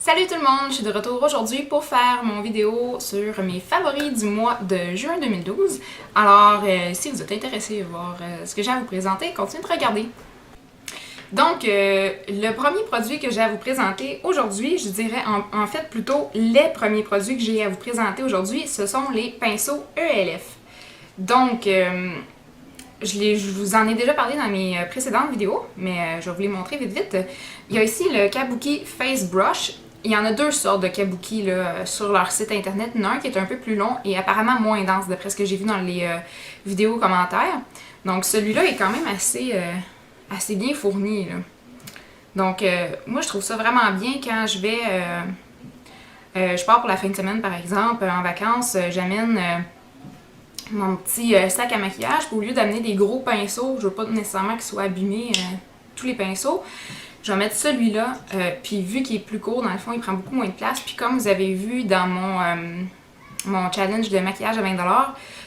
Salut tout le monde, je suis de retour aujourd'hui pour faire mon vidéo sur mes favoris du mois de juin 2012. Alors, si vous êtes intéressé à voir ce que j'ai à vous présenter, continuez de regarder. Donc, le premier produit que j'ai à vous présenter aujourd'hui, je dirais en fait plutôt les premiers produits que j'ai à vous présenter aujourd'hui, ce sont les pinceaux ELF. Donc, je vous en ai déjà parlé dans mes précédentes vidéos, mais je vais vous les montrer vite vite. Il y a ici le Kabuki Face Brush. Il y en a deux sortes de kabuki là, sur leur site internet. Il y en a un qui est un peu plus long et apparemment moins dense d'après ce que j'ai vu dans les vidéos commentaires. Donc celui-là est quand même assez bien fourni. Là. Donc moi je trouve ça vraiment bien quand je vais... je pars pour la fin de semaine par exemple, en vacances, j'amène mon petit sac à maquillage. Au lieu d'amener des gros pinceaux, je veux pas nécessairement qu'ils soient abîmés, tous les pinceaux. Je vais mettre celui-là, puis vu qu'il est plus court, dans le fond, il prend beaucoup moins de place. Puis comme vous avez vu dans mon challenge de maquillage à 20$,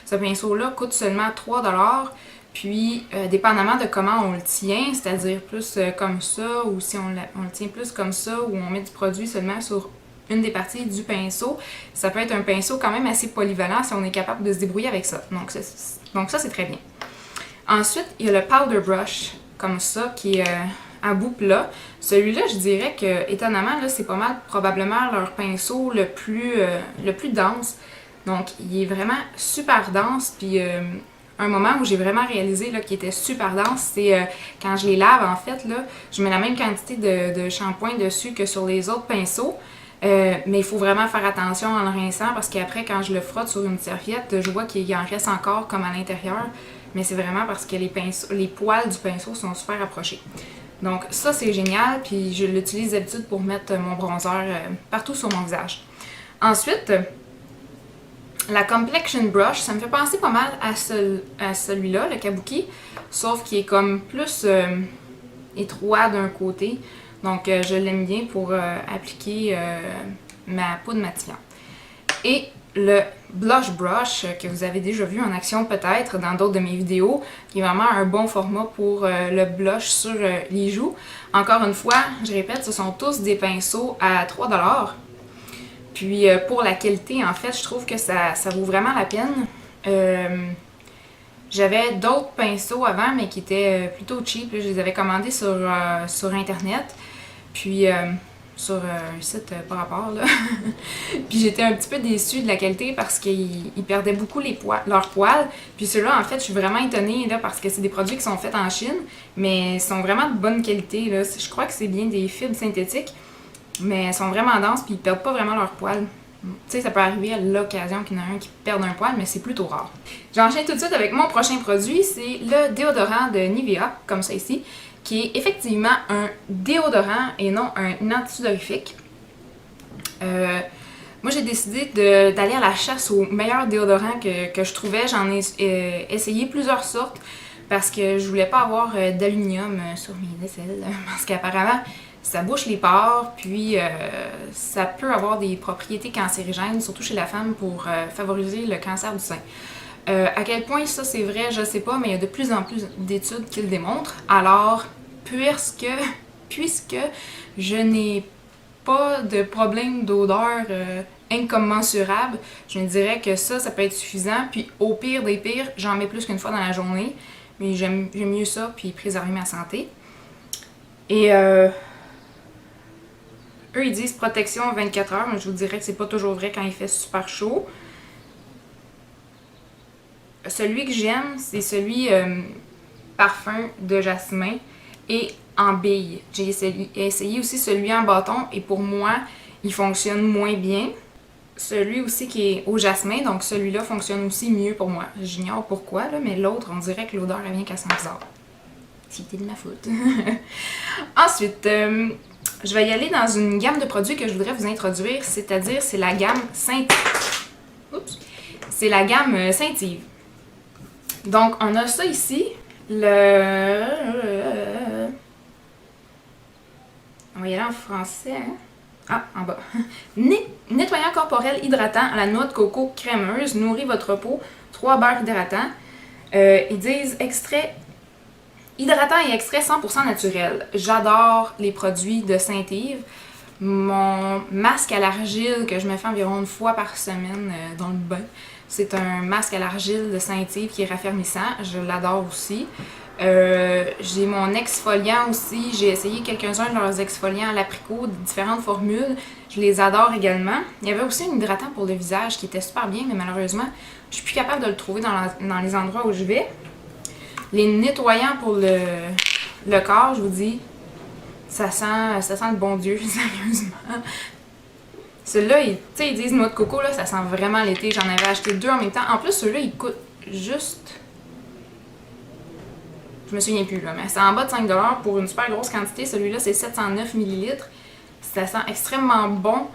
ce pinceau-là coûte seulement 3$. Puis, dépendamment de comment on le tient, c'est-à-dire plus comme ça, ou si on le tient plus comme ça, ou on met du produit seulement sur une des parties du pinceau, ça peut être un pinceau quand même assez polyvalent si on est capable de se débrouiller avec ça. Donc ça, c'est très bien. Ensuite, il y a le Powder Brush, comme ça, qui est... à bout plat. Celui-là, je dirais que, étonnamment, là, c'est pas mal probablement leur pinceau le plus dense. Donc, il est vraiment super dense. Puis, un moment où j'ai vraiment réalisé qu'il était super dense, c'est quand je les lave, en fait, là, je mets la même quantité de shampoing dessus que sur les autres pinceaux. Mais il faut vraiment faire attention en le rinçant parce qu'après, quand je le frotte sur une serviette, je vois qu'il en reste encore comme à l'intérieur. Mais c'est vraiment parce que les poils du pinceau sont super approchés. Donc ça c'est génial, puis je l'utilise d'habitude pour mettre mon bronzer partout sur mon visage. Ensuite, la Complexion Brush, ça me fait penser pas mal à celui-là, le Kabuki, sauf qu'il est comme plus étroit d'un côté. Donc je l'aime bien pour appliquer ma poudre maquillante. Et le Blush Brush, que vous avez déjà vu en action peut-être dans d'autres de mes vidéos, qui est vraiment un bon format pour le blush sur les joues. Encore une fois, je répète, ce sont tous des pinceaux à 3$. Puis pour la qualité, en fait, je trouve que ça vaut vraiment la peine. J'avais d'autres pinceaux avant, mais qui étaient plutôt cheap. Là, je les avais commandés sur Internet. Puis... sur un site par rapport là. Puis j'étais un petit peu déçue de la qualité parce qu'ils perdaient beaucoup leurs poils. Puis ceux-là, en fait, je suis vraiment étonnée là, parce que c'est des produits qui sont faits en Chine, mais ils sont vraiment de bonne qualité. Là. Je crois que c'est bien des fibres synthétiques, mais elles sont vraiment denses puis ils perdent pas vraiment leurs poils. Tu sais, ça peut arriver à l'occasion qu'il y en a un qui perde un poil, mais c'est plutôt rare. J'enchaîne tout de suite avec mon prochain produit, c'est le déodorant de Nivea, comme ça ici, qui est effectivement un déodorant et non un antidorifique. Moi, j'ai décidé d'aller à la chasse aux meilleurs déodorants que je trouvais. J'en ai essayé plusieurs sortes parce que je voulais pas avoir d'aluminium sur mes aisselles, parce qu'apparemment, ça bouche les pores, puis ça peut avoir des propriétés cancérigènes, surtout chez la femme, pour favoriser le cancer du sein. À quel point ça c'est vrai, je sais pas, mais il y a de plus en plus d'études qui le démontrent. Alors, puisque je n'ai pas de problème d'odeur incommensurable, je me dirais que ça peut être suffisant. Puis au pire des pires, j'en mets plus qu'une fois dans la journée. Mais j'aime mieux ça, puis préserver ma santé. Et eux, ils disent protection 24 heures, mais je vous dirais que c'est pas toujours vrai quand il fait super chaud. Celui que j'aime, c'est celui parfum de jasmin et en bille. J'ai essayé aussi celui en bâton et pour moi, il fonctionne moins bien. Celui aussi qui est au jasmin, donc celui-là fonctionne aussi mieux pour moi. J'ignore pourquoi, là, mais l'autre, on dirait que l'odeur vient qu'elle sent bizarre. C'était de ma faute. Ensuite, je vais y aller dans une gamme de produits que je voudrais vous introduire, c'est-à-dire c'est la gamme Saint-Yves. Oups! C'est la gamme Saint-Yves. Donc, on a ça ici, on va y aller en français, hein? Ah, en bas. Nettoyant corporel hydratant à la noix de coco crémeuse, nourrit votre peau, 3 beurres hydratants. Ils disent extrait hydratant et extrait 100% naturel. J'adore les produits de Saint-Yves. mon masque à l'argile que je me fais environ une fois par semaine dans le bain. C'est un masque à l'argile de Saint-Yves qui est raffermissant. Je l'adore aussi. J'ai mon exfoliant aussi. J'ai essayé quelques-uns de leurs exfoliants à l'apricot, de différentes formules. Je les adore également. Il y avait aussi un hydratant pour le visage qui était super bien, mais malheureusement, je suis plus capable de le trouver dans les endroits où je vais. Les nettoyants pour le corps, je vous dis, ça sent le bon Dieu, sérieusement. Celui-là, ils disent noix de coco, là, ça sent vraiment l'été. J'en avais acheté 2 en même temps. En plus, celui-là, il coûte juste... Je me souviens plus, là, mais c'est en bas de 5$ pour une super grosse quantité. Celui-là, c'est 709 ml. Ça sent extrêmement bon.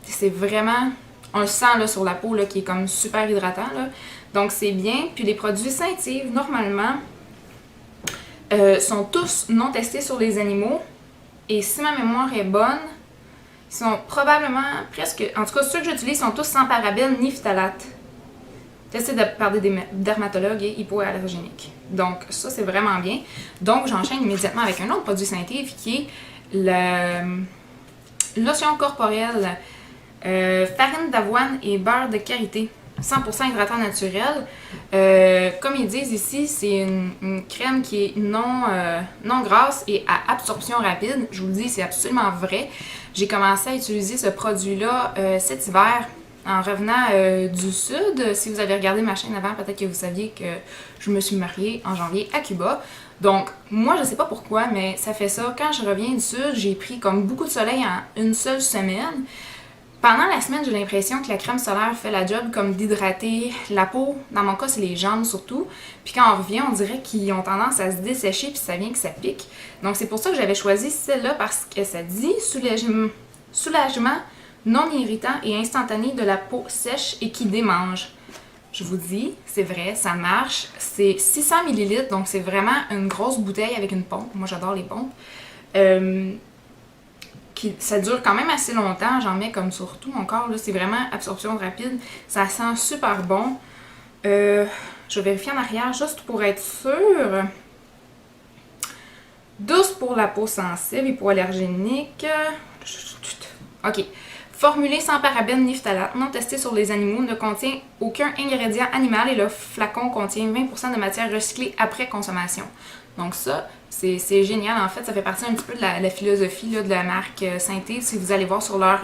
C'est vraiment... On le sent là, sur la peau là, qui est comme super hydratant. Là. Donc, c'est bien. Puis les produits Saint-Yves, normalement, sont tous non testés sur les animaux. Et si ma mémoire est bonne, ils sont probablement presque... En tout cas, ceux que j'utilise sont tous sans parabènes ni phtalates. Testés par des dermatologues et hypoallergéniques. Donc, ça, c'est vraiment bien. Donc, j'enchaîne immédiatement avec un autre produit Saint-Yves qui est le lotion corporelle, farine d'avoine et beurre de karité. 100% hydratant naturel. Comme ils disent ici, c'est une crème qui est non grasse et à absorption rapide. Je vous le dis, c'est absolument vrai. J'ai commencé à utiliser ce produit-là cet hiver en revenant du sud. Si vous avez regardé ma chaîne avant, peut-être que vous saviez que je me suis mariée en janvier à Cuba. Donc, moi, je sais pas pourquoi, mais ça fait ça. Quand je reviens du sud, j'ai pris comme beaucoup de soleil en une seule semaine. Pendant la semaine, j'ai l'impression que la crème solaire fait la job comme d'hydrater la peau. Dans mon cas, c'est les jambes surtout. Puis quand on revient, on dirait qu'ils ont tendance à se dessécher puis ça vient que ça pique. Donc c'est pour ça que j'avais choisi celle-là parce que ça dit soulagement non irritant et instantané de la peau sèche et qui démange. Je vous dis, c'est vrai, ça marche. C'est 600 ml, donc c'est vraiment une grosse bouteille avec une pompe. Moi, j'adore les pompes. Ça dure quand même assez longtemps, j'en mets comme sur tout mon corps, là. C'est vraiment absorption rapide, ça sent super bon. Je vais vérifier en arrière juste pour être sûre. Douce pour la peau sensible, hypoallergénique. Ok. Formulé sans parabènes ni phtalates, non testé sur les animaux, ne contient aucun ingrédient animal et le flacon contient 20% de matière recyclée après consommation. Donc ça, c'est génial. En fait, ça fait partie un petit peu de la philosophie là, de la marque Saint-Yves. Si vous allez voir sur leur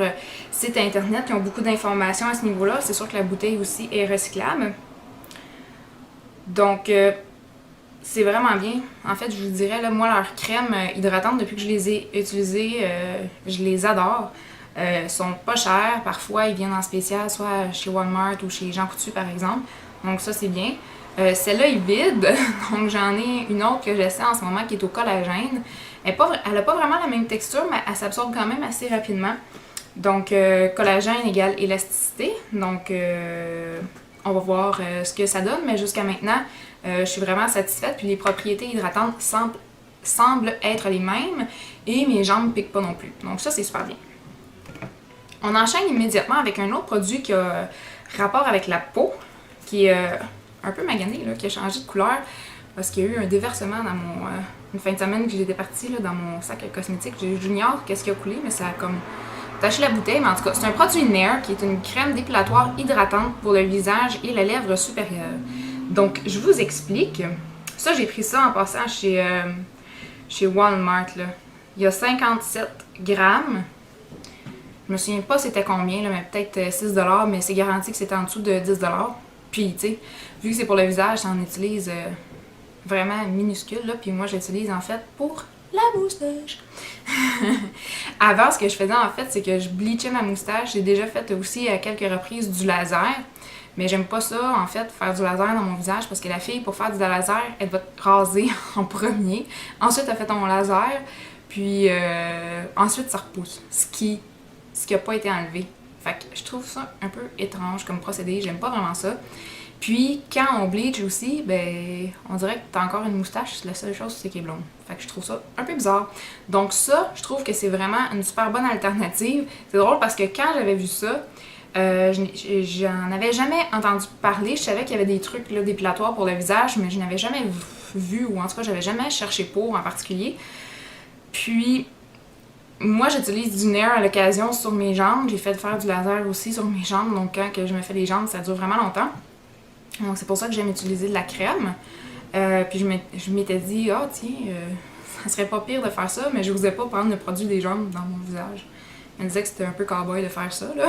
site internet, ils ont beaucoup d'informations à ce niveau-là. C'est sûr que la bouteille aussi est recyclable. Donc, c'est vraiment bien. En fait, je vous dirais, là, moi, leurs crèmes hydratantes, depuis que je les ai utilisées, je les adore. Sont pas chers. Parfois, ils viennent en spécial, soit chez Walmart ou chez Jean Coutu, par exemple. Donc ça, c'est bien. Celle-là est vide, donc j'en ai une autre que j'essaie en ce moment qui est au collagène. Elle n'a pas vraiment la même texture, mais elle s'absorbe quand même assez rapidement. Donc, collagène égale élasticité. Donc, on va voir ce que ça donne, mais jusqu'à maintenant, je suis vraiment satisfaite. Puis les propriétés hydratantes semblent être les mêmes et mes jambes ne piquent pas non plus. Donc ça, c'est super bien. On enchaîne immédiatement avec un autre produit qui a rapport avec la peau, qui est un peu magané, là, qui a changé de couleur parce qu'il y a eu un déversement dans une fin de semaine que j'étais partie là, dans mon sac cosmétique. J'ignore qu'est-ce qui a coulé, mais ça a comme taché la bouteille. Mais en tout cas, c'est un produit Nair qui est une crème dépilatoire hydratante pour le visage et la lèvre supérieure. Donc, je vous explique. Ça, j'ai pris ça en passant chez Walmart. Là. Il y a 57 grammes. Je me souviens pas c'était combien, là, mais peut-être 6$, mais c'est garanti que c'était en dessous de 10$. Puis, tu sais, vu que c'est pour le visage, ça en utilise vraiment minuscule, là. Puis moi, j'utilise en fait pour la moustache. Avant, ce que je faisais en fait, c'est que je bleachais ma moustache. J'ai déjà fait aussi à quelques reprises du laser. Mais j'aime pas ça, en fait, faire du laser dans mon visage parce que la fille, pour faire du laser, elle va te raser en premier. Ensuite, elle fait ton laser. Puis ensuite, ça repousse. Ce qui n'a pas été enlevé. Fait que je trouve ça un peu étrange comme procédé. J'aime pas vraiment ça. Puis, quand on bleach aussi, ben, on dirait que t'as encore une moustache. La seule chose, c'est qu'elle est blonde. Fait que je trouve ça un peu bizarre. Donc ça, je trouve que c'est vraiment une super bonne alternative. C'est drôle parce que quand j'avais vu ça, j'en avais jamais entendu parler. Je savais qu'il y avait des trucs là, dépilatoires pour le visage, mais je n'avais jamais vu, ou en tout cas, j'avais jamais cherché pour en particulier. Puis, moi, j'utilise du Nair à l'occasion sur mes jambes. J'ai fait faire du laser aussi sur mes jambes. Donc, quand que je me fais les jambes, ça dure vraiment longtemps. Donc, c'est pour ça que j'aime utiliser de la crème. Puis, je m'étais dit, ah, tiens, ça serait pas pire de faire ça, mais je n'osais pas prendre le produit des jambes dans mon visage. Elle me disait que c'était un peu cowboy de faire ça, là.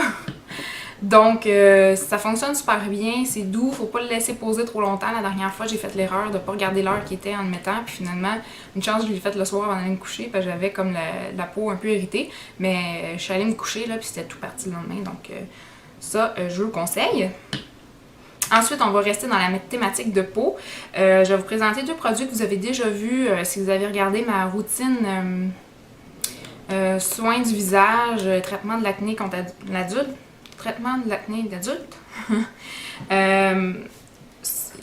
Donc, ça fonctionne super bien, c'est doux, faut pas le laisser poser trop longtemps. La dernière fois, j'ai fait l'erreur de pas regarder l'heure qui était en le mettant, puis finalement, une chance, je l'ai fait le soir avant d'aller me coucher, parce que j'avais comme la peau un peu irritée, mais je suis allée me coucher, là, puis c'était tout parti le lendemain, donc ça, je vous le conseille. Ensuite, on va rester dans la thématique de peau. Je vais vous présenter deux produits que vous avez déjà vus si vous avez regardé ma routine soins du visage, traitement de l'acné contre l'adulte. Traitement de l'acné d'adulte.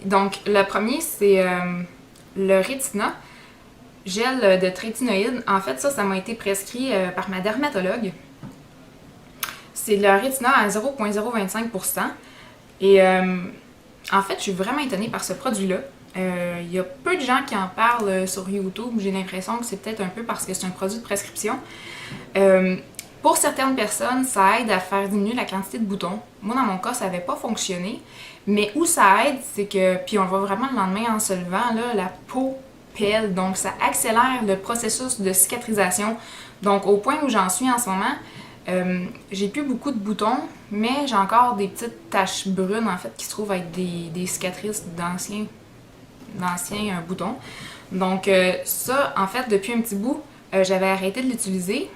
Donc, le premier, c'est le Retina, gel de trétinoïde. En fait, ça m'a été prescrit par ma dermatologue. C'est le Retina à 0,025%. Et en fait, je suis vraiment étonnée par ce produit-là. Il y a peu de gens qui en parlent sur YouTube. J'ai l'impression que c'est peut-être un peu parce que c'est un produit de prescription. Pour certaines personnes, ça aide à faire diminuer la quantité de boutons. Moi, dans mon cas, ça n'avait pas fonctionné. Mais où ça aide, c'est que, puis on le voit vraiment le lendemain en se levant, là, la peau pèle. Donc, ça accélère le processus de cicatrisation. Donc, au point où j'en suis en ce moment, j'ai plus beaucoup de boutons, mais j'ai encore des petites taches brunes, en fait, qui se trouvent avec des cicatrices d'anciens boutons. Donc, ça, en fait, depuis un petit bout, j'avais arrêté de l'utiliser.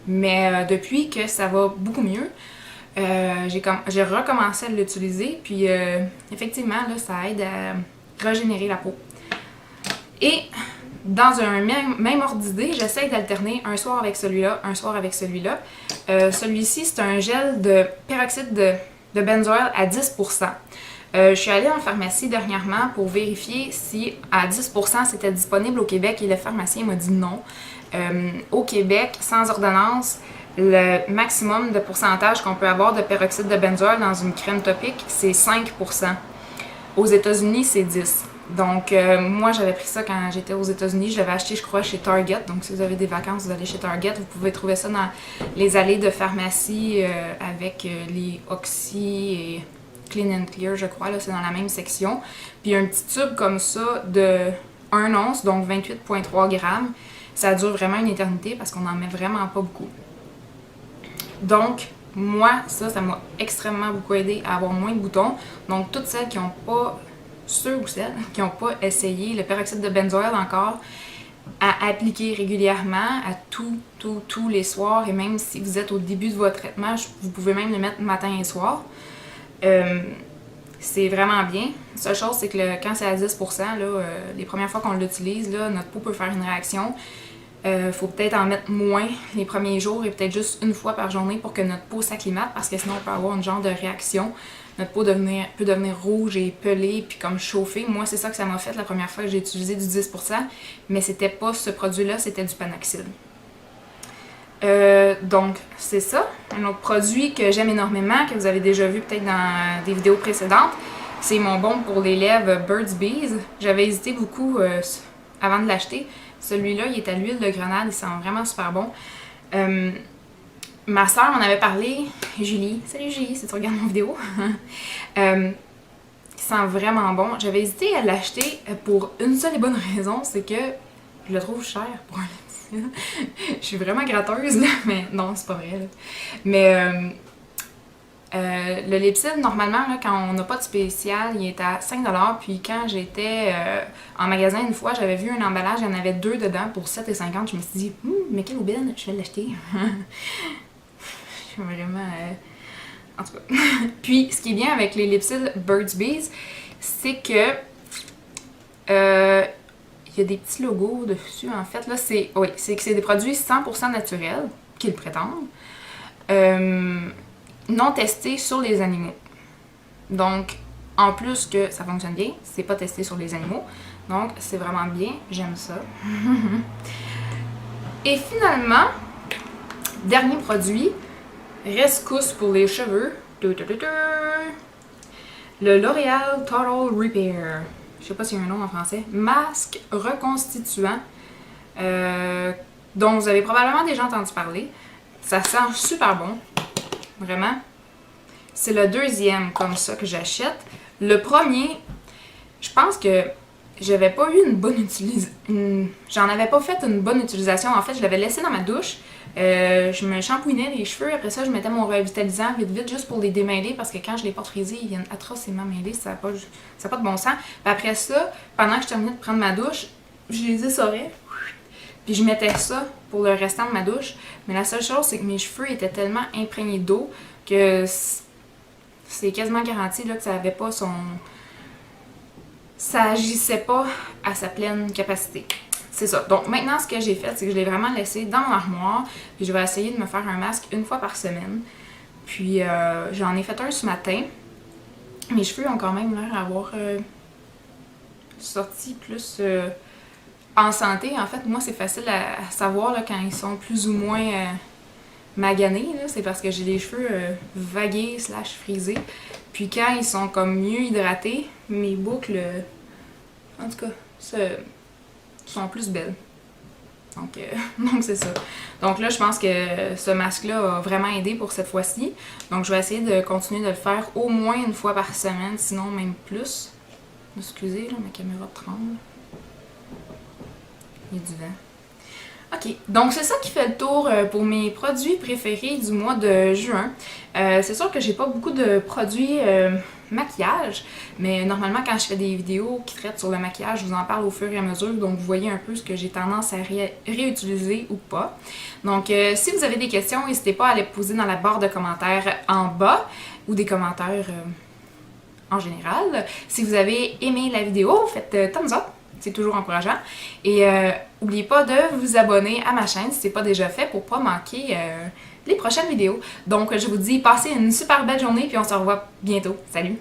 Mais depuis que ça va beaucoup mieux, j'ai recommencé à l'utiliser, puis effectivement, là, ça aide à régénérer la peau. Et dans un même ordre d'idée, j'essaie d'alterner un soir avec celui-là, un soir avec celui-là. Celui-ci, c'est un gel de peroxyde de benzoyl à 10%. Je suis allée en pharmacie dernièrement pour vérifier si à 10% c'était disponible au Québec et le pharmacien m'a dit non. Au Québec, sans ordonnance, le maximum de pourcentage qu'on peut avoir de peroxyde de benzoyl dans une crème topique, c'est 5%. Aux États-Unis, c'est 10%. Donc, moi, j'avais pris ça quand j'étais aux États-Unis. Je l'avais acheté, je crois, chez Target. Donc, si vous avez des vacances, vous allez chez Target. Vous pouvez trouver ça dans les allées de pharmacie avec les Oxy et Clean and Clear, je crois. Là, c'est dans la même section. Puis, un petit tube comme ça de 1 once, donc 28,3 grammes. Ça dure vraiment une éternité parce qu'on n'en met vraiment pas beaucoup. Donc, moi, ça m'a extrêmement beaucoup aidé à avoir moins de boutons. Donc, toutes celles qui n'ont pas, ceux ou celles qui n'ont pas essayé le peroxyde de benzoyl encore, à appliquer régulièrement à tous les soirs. Et même si vous êtes au début de votre traitement, vous pouvez même le mettre matin et soir. C'est vraiment bien. La seule chose, c'est que quand c'est à 10%, là, les premières fois qu'on l'utilise, là, notre peau peut faire une réaction. Faut peut-être en mettre moins les premiers jours et peut-être juste une fois par journée pour que notre peau s'acclimate parce que sinon on peut avoir une genre de réaction. Notre peau peut devenir rouge et pelée puis comme chauffée. Moi, c'est ça que ça m'a fait la première fois que j'ai utilisé du 10%, mais c'était pas ce produit-là, c'était du Panoxyl. Donc, c'est ça. Un autre produit que j'aime énormément, que vous avez déjà vu peut-être dans des vidéos précédentes, c'est mon baume pour les lèvres Burt's Bees. J'avais hésité beaucoup avant de l'acheter. Celui-là, il est à l'huile de grenade, il sent vraiment super bon. Ma soeur m'en avait parlé, Julie. Salut Julie, si tu regardes mon vidéo. Il sent vraiment bon. J'avais hésité à l'acheter pour une seule et bonne raison, c'est que je le trouve cher pour un lipsil. Je suis vraiment gratteuse, là, mais non, c'est pas vrai. Là. Mais le lipsil, normalement, là, quand on n'a pas de spécial, il est à 5$. Puis quand j'étais en magasin une fois, j'avais vu un emballage, il y en avait 2 dedans pour 7,50$. Je me suis dit, mais quelle aubaine, je vais l'acheter. Je suis vraiment... En tout cas. Puis, ce qui est bien avec les lipsils Burt's Bees, c'est que il y a des petits logos dessus, en fait. Là, c'est que c'est des produits 100% naturels, qu'ils prétendent. Non testé sur les animaux. Donc, en plus que ça fonctionne bien, c'est pas testé sur les animaux. Donc, c'est vraiment bien. J'aime ça. Et finalement, dernier produit, rescousse pour les cheveux. Le L'Oréal Total Repair. Je sais pas s'il y a un nom en français. Masque reconstituant. dont vous avez probablement déjà entendu parler. Ça sent super bon, vraiment. C'est le deuxième comme ça que j'achète. Le premier, je pense que j'avais pas eu une bonne utilisation. J'en avais pas fait une bonne utilisation. En fait, je l'avais laissé dans ma douche. Je me shampouinais les cheveux. Après ça, je mettais mon revitalisant vite vite juste pour les démêler parce que quand je les porte frisés, ils viennent atrocement mêlés. Ça n'a pas de bon sens. Puis après ça, pendant que je terminais de prendre ma douche, je les essorais. Puis je mettais ça pour le restant de ma douche. Mais la seule chose, c'est que mes cheveux étaient tellement imprégnés d'eau que c'est quasiment garanti là, que ça avait pas son... Ça agissait pas à sa pleine capacité. C'est ça. Donc maintenant, ce que j'ai fait, c'est que je l'ai vraiment laissé dans mon armoire. Puis je vais essayer de me faire un masque une fois par semaine. Puis j'en ai fait un ce matin. Mes cheveux ont quand même l'air d'avoir sorti plus en santé. En fait, moi, c'est facile à savoir là, quand ils sont plus ou moins maganés. C'est parce que j'ai les cheveux vagués / frisés. Puis quand ils sont comme mieux hydratés, mes boucles, en tout cas, sont plus belles. Donc c'est ça. Donc là, je pense que ce masque-là a vraiment aidé pour cette fois-ci. Donc je vais essayer de continuer de le faire au moins une fois par semaine, sinon même plus. Excusez, là, ma caméra tremble. Il y a du vent. Ok, donc c'est ça qui fait le tour pour mes produits préférés du mois de juin. C'est sûr que j'ai pas beaucoup de produits maquillage, mais normalement quand je fais des vidéos qui traitent sur le maquillage, je vous en parle au fur et à mesure, donc vous voyez un peu ce que j'ai tendance à réutiliser ou pas. Donc si vous avez des questions, n'hésitez pas à les poser dans la barre de commentaires en bas, ou des commentaires en général. Si vous avez aimé la vidéo, faites thumbs up. C'est toujours encourageant. Et n'oubliez pas de vous abonner à ma chaîne si ce n'est pas déjà fait pour ne pas manquer les prochaines vidéos. Donc je vous dis, passez une super belle journée puis on se revoit bientôt. Salut!